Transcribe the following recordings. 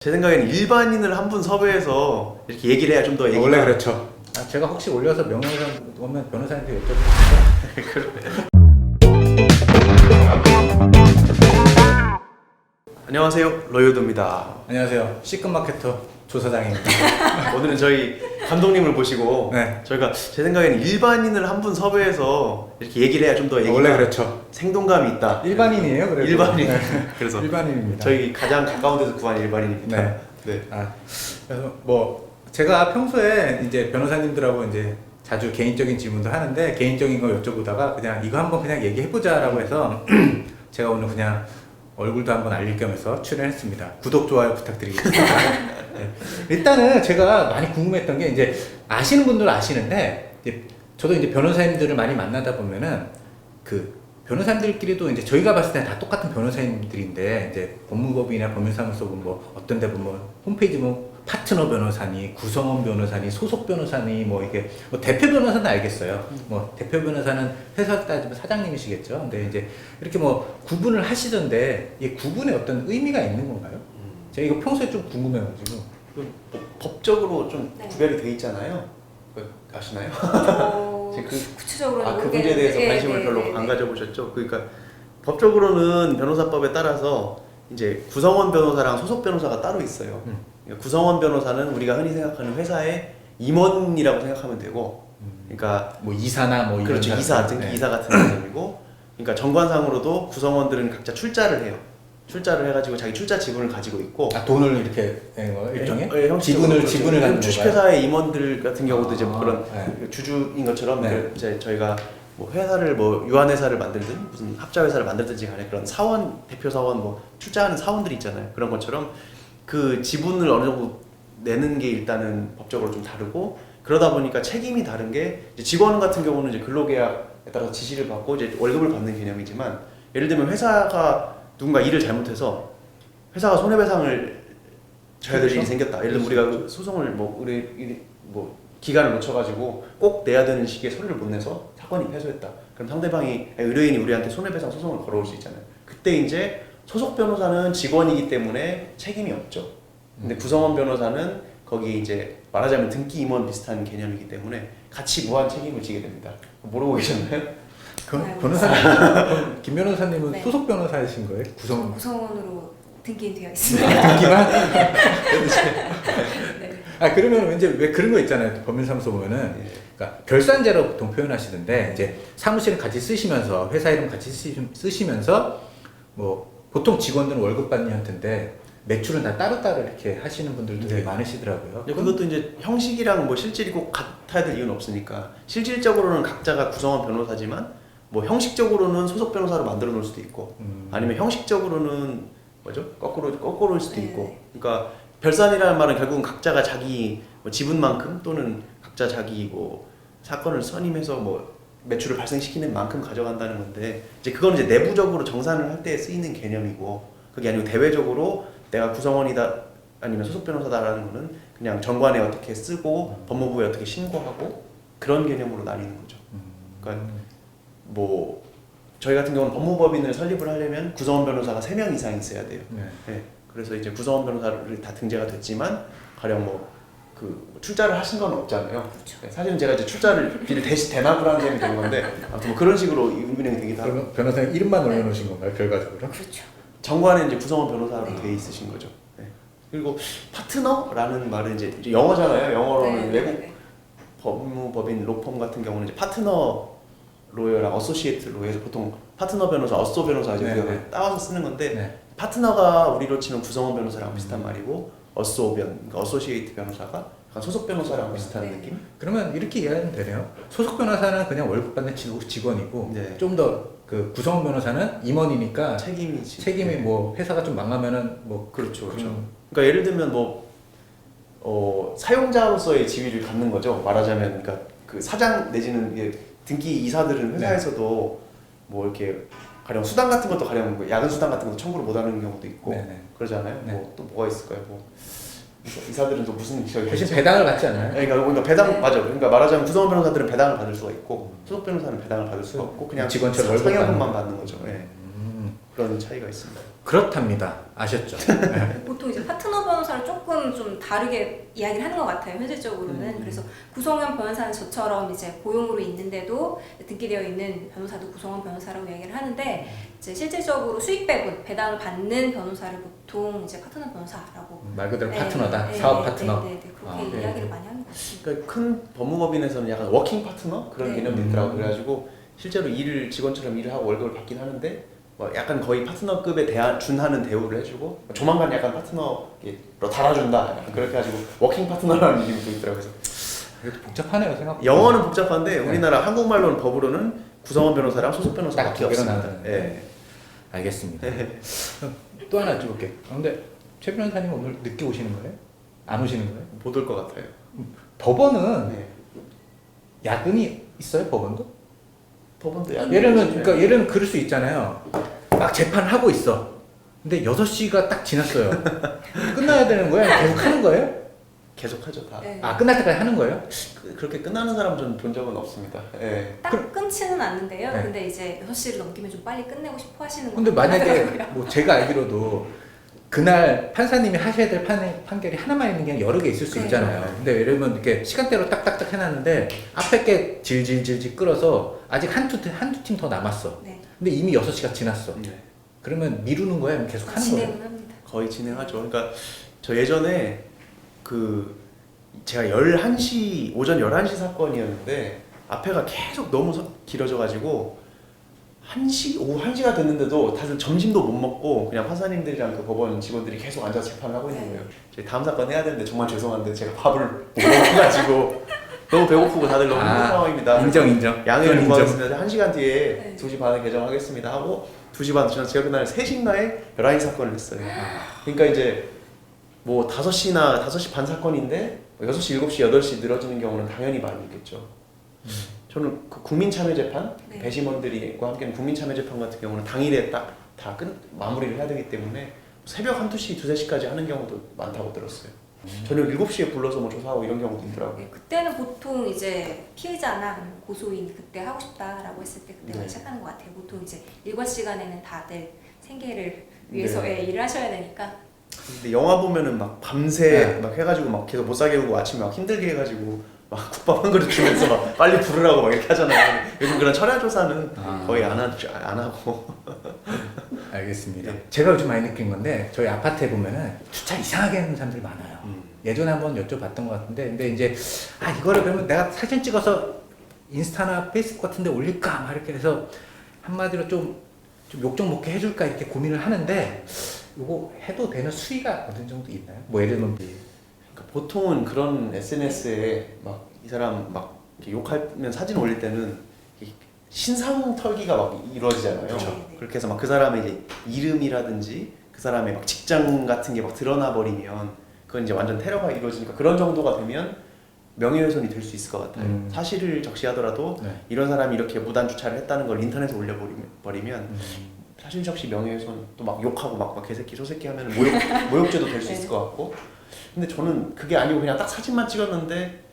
제 생각에는 일반인을 한 분 섭외해서 이렇게 얘기를 해야 좀 더 얘기가 원래 그렇죠. 제가 혹시 올려서 명예훼손 오면 변호사님한테 여쭤볼게요. 안녕하세요, 로요도입니다. 안녕하세요. 시급마케터 조사장입니다. 오늘은 저희 감독님을 모시고 네. 저희가 제 생각에는 일반인을 한 분 섭외해서 이렇게 얘기를 해야 좀 더 얘기가 원래 그렇죠. 생동감이 있다. 일반인이에요, 그래도. 일반인. 네. 그래서 일반인입니다. 저희 가장 가까운 데서 구한 일반인입니다. 네. 네. 그래서 뭐 제가 평소에 이제 변호사님들하고 이제 자주 개인적인 질문도 하는데 개인적인 거 여쭤보다가 그냥 이거 한번 그냥 얘기해보자라고 해서 제가 오늘 그냥 얼굴도 한번 알릴 겸해서 출연했습니다. 구독, 좋아요 부탁드리겠습니다. 네. 일단은 제가 많이 궁금했던 게 이제 아시는 분들은 아시는데 이제 저도 이제 변호사님들을 많이 만나다 보면은 그 변호사님들끼리도 이제 저희가 봤을 때는 다 똑같은 변호사님들인데 이제 법무법인이나 법률사무소 뭐 어떤 데 보면 홈페이지 뭐 파트너 변호사니, 구성원 변호사니, 소속 변호사니 뭐 이게 뭐 대표 변호사는 알겠어요. 뭐 대표 변호사는 회사 따지면 사장님이시겠죠. 근데 이제 이렇게 뭐 구분을 하시던데 이 구분에 어떤 의미가 있는 건가요? 제가 이거 평소에 좀 궁금해가지고. 뭐 법적으로 좀 네. 구별이 돼 있잖아요. 아시나요? 구체적으로는 그 문제에 대해서 모르겠는데, 관심을 네, 별로 네, 안 네. 가져보셨죠? 그러니까 법적으로는 변호사법에 따라서 이제 구성원 변호사랑 소속 변호사가 따로 있어요. 그러니까 구성원 변호사는 우리가 흔히 생각하는 회사의 임원이라고 생각하면 되고, 그러니까 뭐 이사나 뭐 이런 그렇죠, 사람들. 이사, 등기 네. 이사 같은 개념이고, 그러니까 정관상으로도 구성원들은 각자 출자를 해요. 출자를 해가지고 자기 출자 지분을 가지고 있고, 아 돈을 이렇게 내는 거 일종의 형식적으로 지분을 갖는 건가요? 주식회사의 임원들 같은 경우도 이제 아, 그런 네. 주주인 것처럼 네. 이제 저희가 뭐 회사를 뭐 유한회사를 만들든 무슨 합자회사를 만들든지 간에 그런 사원, 대표 사원 뭐 출자하는 사원들이 있잖아요. 그런 것처럼 그 지분을 어느 정도 내는 게 일단은 법적으로 좀 다르고, 그러다 보니까 책임이 다른 게 이제 직원 같은 경우는 이제 근로계약에 따라서 지시를 받고 이제 월급을 받는 개념이지만, 예를 들면 회사가 누군가 일을 잘못해서 회사가 손해배상을 져야 될 일이 생겼다. 예를 들면 우리가 소송을 뭐 기간을 놓쳐가지고 꼭 내야 되는 시기에 서류를 못 내서 사건이 패소했다. 그럼 상대방이 의뢰인이 우리한테 손해배상 소송을 걸어올 수 있잖아요. 그때 이제 소속 변호사는 직원이기 때문에 책임이 없죠. 근데 구성원 변호사는 거기 이제 말하자면 등기 임원 비슷한 개념이기 때문에 같이 무한 책임을 지게 됩니다. 모르고 계셨나요? 변호사님, 김 변호사님은 네. 소속 변호사이신 거예요? 구성원으로 등기되어 있습니다. 등기만? 네. 아 그러면 왠지 왜 그런 거 있잖아요. 법률사무소 보면은 그러니까 결산제로 보통 표현하시던데 이제 사무실을 같이 쓰시면서 회사 이름 같이 쓰시면서 뭐 보통 직원들은 월급 받는 형태인데 매출은 다 따로따로 이렇게 하시는 분들도 되게 많으시더라고요. 그것도 이제 형식이랑 뭐 실질이 꼭 같아야 될 이유는 없으니까, 실질적으로는 각자가 구성원 변호사지만 뭐 형식적으로는 소속 변호사로 만들어 놓을 수도 있고, 아니면 형식적으로는 뭐죠? 거꾸로일 수도 있고. 그러니까 별산이라는 말은 결국은 각자가 자기 뭐 지분만큼 또는 각자 자기 뭐 사건을 선임해서 뭐 매출을 발생시키는 만큼 가져간다는 건데, 이제 그거는 이제 내부적으로 정산을 할 때 쓰이는 개념이고, 그게 아니고 대외적으로 내가 구성원이다 아니면 소속 변호사다라는 거는 그냥 정관에 어떻게 쓰고 법무부에 어떻게 신고하고 그런 개념으로 나뉘는 거죠. 그러니까 뭐 저희 같은 경우는 법무법인을 설립을 하려면 구성원 변호사가 3명 이상 있어야 돼요. 네. 그래서 이제 구성원 변호사를 다 등재가 됐지만 가령 뭐 그 출자를 하신 건 없잖아요. 그렇죠. 네, 사실은 제가 이제 비를 대납을 하는 셈이 된 건데, 아무튼 뭐 그런 식으로 운행이 되기도 하고. 그러면 변호사님 이름만 올려놓으신 건가요? 결과적으로? 그렇죠. 정관에 이제 구성원 변호사로 돼 있으신 거죠. 네. 그리고 파트너라는 말은 이제 영어잖아요. 영어로는 외국 법무법인 로펌 같은 경우는 이제 파트너 로여랑 어소시에이트 로여에서 보통 파트너 변호사, 어소 변호사 이제 우리가 따와서 쓰는 건데, 파트너가 우리로 치면 구성원 변호사랑 비슷한 말이고, 그러니까 어소시에이트 변호사가 약간 소속 변호사랑 비슷한 느낌? 그러면 이렇게 이해하면 되네요. 소속 변호사는 그냥 월급 받는 직원이고 네. 좀 더 그 구성원 변호사는 임원이니까 책임이 뭐 회사가 좀 망하면은 뭐 그렇죠. 그러니까 예를 들면 뭐 사용자로서의 지위를 갖는 거죠. 말하자면 그러니까 그 사장 내지는 이게 등기 이사들은 회사에서도 뭐 이렇게 가령 수당 같은 것도 가령 뭐 야근 수당 같은 것도 청구를 못 하는 경우도 있고 그러잖아요. 네. 뭐 또 뭐가 있을까요? 뭐 이사들은 또 무슨 대신 배당을 받지 않아요? 그러니까 배당 맞아. 그러니까 말하자면 구성원 변호사들은 배당을 받을 수가 있고 소속 변호사는 배당을 받을 수가 없고 그냥 직원처럼 상여금만 받는 거죠. 그런 차이가 있습니다. 그렇답니다. 아셨죠? 보통 이제 파트너 변호사를 조금 좀 다르게 이야기를 하는 것 같아요. 현실적으로는. 그래서 구성원 변호사는 저처럼 이제 고용으로 있는데도 등기되어 있는 변호사도 구성원 변호사라고 이야기를 하는데 이제 실질적으로 수익 배당을 받는 변호사를 보통 이제 파트너 변호사라고 말 그대로 파트너다. 사업 파트너. 네, 그렇게 네. 이야기를 많이 하는 것 같습니다. 그러니까 큰 법무법인에서는 약간 워킹 파트너 그런 네. 개념도 있더라고. 그래가지고 실제로 일을 직원처럼 일을 하고 월급을 받긴 하는데 뭐 약간 거의 파트너급에 준하는 대우를 해주고 조만간 약간 파트너로 달아준다. 약간 그렇게 가지고 워킹 파트너라는 이름이 또 있더라고요. 그래서 이것도 복잡하네요 생각보다. 영어는 복잡한데 우리나라 한국말로는 법으로는 구성원 변호사랑 소속 변호사밖에 딱 없습니다. 나오잖아요. 예. 알겠습니다. 또 하나 여쭤볼게요. 근데 최 변호사님 오늘 늦게 오시는 거예요? 안 오시는 거예요? 못 올 것 같아요. 법원은 네. 야근이 있어요? 법원도? 법원도 예를 들면 그럴 수 있잖아요. 막 재판하고 있어. 근데 6시가 딱 지났어요. 끝나야 되는 거예요? 계속 하는 거예요? 계속 하죠 다. 네. 아 끝날 때까지 하는 거예요? 그렇게 끝나는 사람 저는 본 적은 없습니다. 예. 딱 끊지는 않는데요. 네. 근데 이제 6시를 넘기면 좀 빨리 끝내고 싶어 하시는 근데 것 만약에 같더라고요. 뭐 제가 알기로도 그날 판사님이 하셔야 될 판결이 하나만 있는 게 아니라 여러 개 있을 수 네. 있잖아요. 근데 예를 들면 이렇게 시간대로 딱딱딱 해놨는데 앞에 게 질질질질 끌어서 아직 한두 팀 더 남았어. 네. 근데 이미 6시가 지났어. 네. 그러면 미루는 거예요? 아니면 계속 하는 거예요? 진행은 합니다. 거의 진행하죠. 그러니까 저 예전에 제가 11시 오전 11시 사건이었는데 앞에가 계속 너무 길어져가지고 오후 1시가 됐는데도 다들 점심도 못 먹고 그냥 판사님들이랑 그 법원 직원들이 계속 앉아서 재판을 하고 있는 거예요. 저희 다음 사건 해야 되는데 정말 죄송한데 제가 밥을 못 먹어가지고 너무 배고프고 다들 너무 힘든 상황입니다. 인정. 양해를 그건 구하겠습니다. 1시간 뒤에 네. 2시 반에 개정하겠습니다 하고 2시 반 제가 그날 3시인가에 11시 사건을 했어요. 그러니까 이제 뭐 5시 반 사건인데 6시, 7시, 8시 늘어지는 경우는 당연히 많이 있겠죠. 저는 그 국민참여재판, 네. 배심원들과 함께하는 국민참여재판 같은 경우는 당일에 딱 다 마무리를 해야 되기 때문에 새벽 1~2시, 2~3시까지 하는 경우도 많다고 들었어요. 저녁 7시에 불러서 뭐 조사하고 이런 경우도 있더라고요. 네, 그때는 보통 이제 피해자나 아니면 고소인이 그때 하고 싶다라고 했을 때 그때 네. 시작하는 것 같아요. 보통 이제 일과 시간에는 다들 생계를 위해서 네. 일을 하셔야 되니까. 근데 영화 보면은 막 밤새 네. 막 해가지고 막 계속 못 자게 하고 아침에 막 힘들게 해가지고 막 국밥 한 그릇 주면서 막 빨리 부르라고 막 이렇게 하잖아요. 요즘 그런 철야 조사는 거의 안 하고. 알겠습니다. 네. 제가 요즘 많이 느낀 건데 저희 아파트에 보면은 주차 이상하게 하는 사람들이 많아요. 예전에 한번 여쭤봤던 것 같은데 근데 이제 이거를 그러면 내가 사진 찍어서 인스타나 페이스북 같은 데 올릴까 막 이렇게 해서 한마디로 좀 욕 좀 먹게 해줄까 이렇게 고민을 하는데 이거 해도 되는 수위가 어느 정도 있나요? 뭐 예를 들면 그러니까 보통은 그런 SNS에 막 이 사람 막 이렇게 욕하면 사진 올릴 때는 신상 털기가 막 이루어지잖아요. 그렇죠. 그렇게 해서 막 그 사람의 이제 이름이라든지 그 사람의 막 직장 같은 게 막 드러나 버리면 그건 이제 완전 테러가 이루어지니까 그런 정도가 되면 명예훼손이 될 수 있을 것 같아요. 사실을 적시하더라도 네. 이런 사람이 이렇게 무단 주차를 했다는 걸 인터넷에 올려버리면 사실 적시 명예훼손 또 막 욕하고 막 개새끼 소새끼 하면 모욕죄도 될 수 있을 것 같고. 근데 저는 그게 아니고 그냥 딱 사진만 찍었는데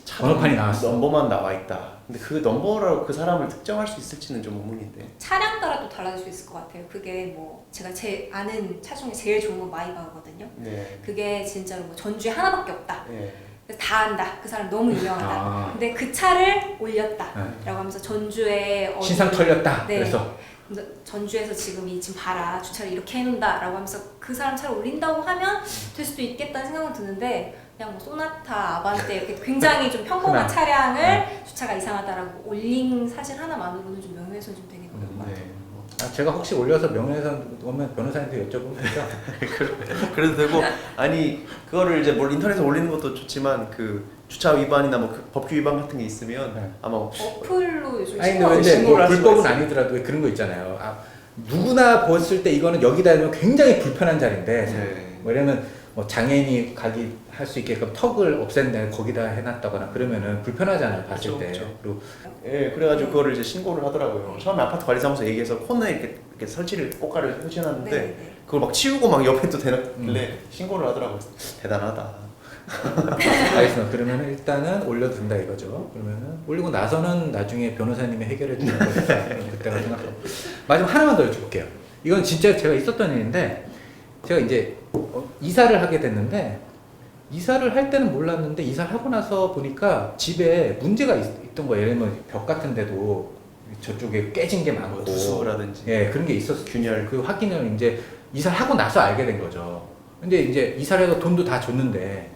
차 번호판이 나왔어. 넘버만 나와 있다. 근데 그 넘버로 그 사람을 특정할 수 있을지는 좀 의문인데. 차량 따라 또 달라질 수 있을 것 같아요. 그게 뭐 제가 제 아는 차 중에 제일 좋은 건 마이바흐거든요. 네. 그게 진짜로 뭐 전주에 하나밖에 없다. 네. 그래서 다 안다. 그 사람 너무 유명하다. 근데 그 차를 올렸다. 네. 라고 하면서 전주에 어디 신상 털렸다. 네. 그래서 전주에서 지금 봐라 주차를 이렇게 해놓는다 라고 하면서 그 사람 차를 올린다고 하면 될 수도 있겠다는 생각은 드는데 그냥 뭐 소나타, 아반떼 이렇게 굉장히 좀 평범한 흔한. 차량을 주차가 이상하다라고 올린 사실 하나만으로는 좀 명예훼손 좀 되게 어려운 것 같아요. 제가 혹시 올려서 명예훼손 오면 변호사한테 여쭤보면 되죠? 그래도 되고 아니 그거를 이제 뭘 인터넷에 올리는 것도 좋지만 그 주차 위반이나 뭐 그 법규 위반 같은 게 있으면 네. 아마 어플로 요즘 아니 신고하고 근데 신고를 뭐 할 수가 불법은 있어요. 아니더라도 왜 그런 거 있잖아요. 누구나 보았을 때 이거는 여기다 하면 굉장히 불편한 자리인데 네. 왜냐면 뭐 장애인이 할 수 있게끔 턱을 없앤다 거기다 해놨다거나 그러면은 불편하잖아요 봤을 그렇죠, 때. 그렇죠. 그리고 예, 그래가지고 그거를 이제 신고를 하더라고요. 처음에 아파트 관리사무소 얘기해서 코너에 이렇게 설치를 꽃가루 설치해놨는데 네, 네. 그걸 막 치우고 막 옆에 또 대놨길래 신고를 하더라고요. 대단하다. 알겠습니다. 그러면 일단은 올려둔다 이거죠. 그러면은 올리고 나서는 나중에 변호사님이 해결해 주는 거니까 그때가 생각하고 마지막 하나만 더 여쭤볼게요. 이건 진짜 제가 있었던 일인데 제가 이제 이사를 하게 됐는데 이사를 할 때는 몰랐는데 이사를 하고 나서 보니까 집에 문제가 있던 거예요. 예를 들면 벽 같은 데도 저쪽에 깨진 게 많고 뭐 누수라든지 예, 그런 게 있었어요. 균열. 그 확인을 이제 이사를 하고 나서 알게 된 거죠. 근데 이제 이사를 해서 돈도 다 줬는데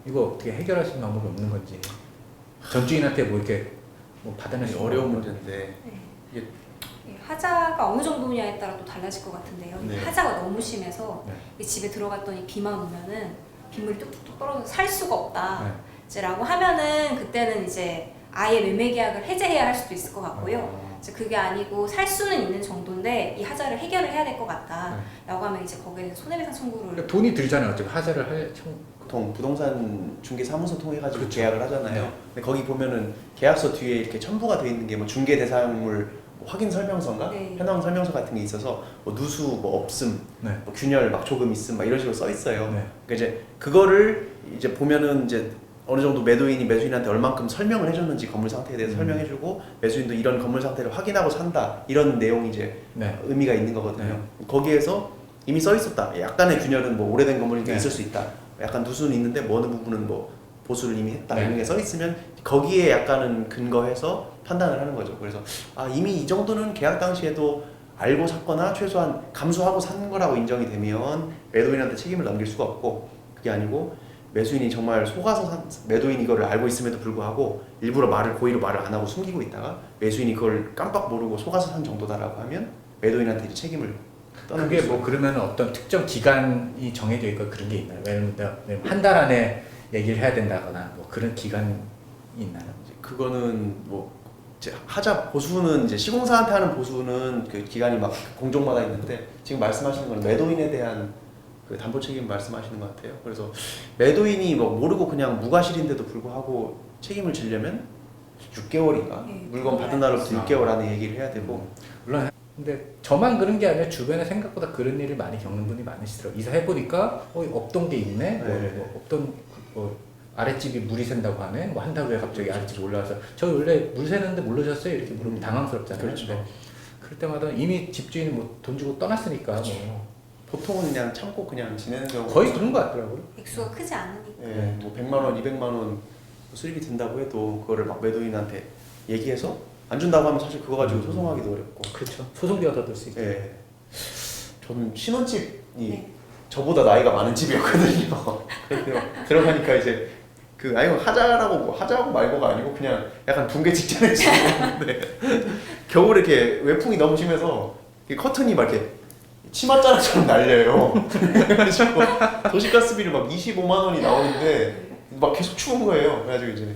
이거 어떻게 해결할 수 있는 방법이 없는 건지 전주인한테 뭐 이렇게 뭐 받아낼 수 어려운 없는 문제인데 예, 하자가 어느 정도냐에 따라 또 달라질 것 같은데요. 네. 하자가 너무 심해서 네. 이 집에 들어갔더니 비만 오면은 빗물이 뚝뚝뚝 떨어져서 살 수가 없다. 네. 이제라고 하면은 그때는 이제 아예 매매 계약을 해제해야 할 수도 있을 것 같고요. 이제 그게 아니고 살 수는 있는 정도인데 이 하자를 해결을 해야 될 것 같다라고 하면 이제 거기에 대해서 손해배상 청구를 그러니까 돈이 들잖아요. 어차피 하자를 할 보통 부동산 중개 사무소 통해 가지고 그렇죠. 계약을 하잖아요. 네. 근데 거기 보면은 계약서 뒤에 이렇게 첨부가 돼 있는 게 뭐 중개 대상물 뭐 확인 설명서인가 네. 현황 설명서 같은 게 있어서 뭐 누수 뭐 없음, 네. 뭐 균열 막 조금 있음 막 이런 식으로 써 있어요. 네. 그러니까 이제 그거를 이제 보면은 이제 어느 정도 매도인이 매수인한테 얼만큼 설명을 해줬는지 건물 상태에 대해서 설명해주고 매수인도 이런 건물 상태를 확인하고 산다 이런 내용이 이제 네. 의미가 있는 거거든요. 거기에서 이미 써 있었다. 약간의 균열은 뭐 오래된 건물이니까 네. 있을 수 있다. 약간 누수는 있는데 뭐 어느 부분은 뭐 보수를 이미 했다. 네. 이런 게 써 있으면 거기에 약간은 근거해서 판단을 하는 거죠. 그래서 아 이미 이 정도는 계약 당시에도 알고 샀거나 최소한 감수하고 산 거라고 인정이 되면 매도인한테 책임을 넘길 수가 없고 그게 아니고 매수인이 정말 속아서 산 매도인이 이거를 알고 있음에도 불구하고 일부러 고의로 말을 안 하고 숨기고 있다가 매수인이 그걸 깜빡 모르고 속아서 산 정도다라고 하면 매도인한테 이제 책임을 떠넘길 그게 수 뭐 그러면 어떤 특정 기간이 정해져 있고 그런 게 있나요? 예를 들면 한 달 안에 얘기를 해야 된다거나 뭐 그런 기간이 있나요? 그거는 뭐 이제 하자 보수는 이제 시공사한테 하는 보수는 그 기간이 막 공종마다 있는데 지금 말씀하시는 건 매도인에 대한 그 담보 책임 말씀하시는 것 같아요. 그래서 매도인이 뭐 모르고 그냥 무과실인데도 불구하고 책임을 지려면 6개월인가 네, 물건 받은 날로부터 6개월 안에 얘기를 해야 되고 물론 근데 저만 그런 게 아니라 주변에 생각보다 그런 일을 많이 겪는 분이 많으시더라고요. 이사해 보니까 없던 게 있네. 네. 뭐 없던 뭐 아랫집이 물이 샌다고 하네. 뭐 한 달 후에 갑자기 아랫집이 올라와서 저 원래 물 새는데 모르셨어요? 이렇게 물으면 당황스럽잖아요. 그렇죠. 근데 그럴 때마다 이미 집주인이 뭐 돈 주고 떠났으니까 뭐 보통은 그냥 참고 그냥 지내는 경우가 거의 그런 것 같더라고요. 액수가 크지 않으니까. 예, 뭐 100만 원, 200만 원 수입이 든다고 해도 그거를 막 매도인한테 얘기해서 안 준다고 하면 사실 그거 가지고 소송하기도 어렵고. 그렇죠. 소송비가 더 들 수 있죠. 예. 저는 신혼집이 네. 저보다 나이가 많은 집이었거든요. 그래서 들어가니까 이제 그 아니 하자라고 뭐 하자고 말고가 아니고 그냥 약간 붕괴 직전에 지냈는데 겨울에 이렇게 외풍이 너무 심해서 이 커튼이 막 이렇게 치맛자락처럼 날려요. 그래가지고 도시가스비를 막 25만 원이 나오는데 막 계속 추운 거예요. 그래가지고 이제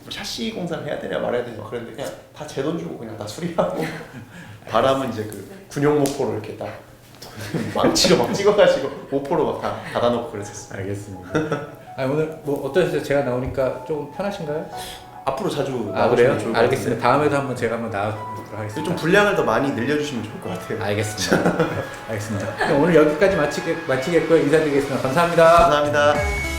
샤시 공사를 해야 되냐 말아야 되냐 그랬는데 그냥 다 제 돈 주고 그냥 다 수리하고 바람은 이제 그 군용 모포로 이렇게 딱 망치로 막 찍어가지고 모포로 막 다 닫아놓고 그랬었어요. 알겠습니다. 오늘 뭐 어떠셨어요? 제가 나오니까 좀 편하신가요? 앞으로 자주 아 나오시면 그래요? 좋을 것 알겠습니다. 같은데. 다음에도 한번 제가 한번 나와보도록 하겠습니다. 좀 분량을 더 많이 늘려주시면 좋을 것 같아요. 알겠습니다. 알겠습니다. 그럼 오늘 여기까지 마치겠고요. 인사드리겠습니다. 감사합니다. 감사합니다.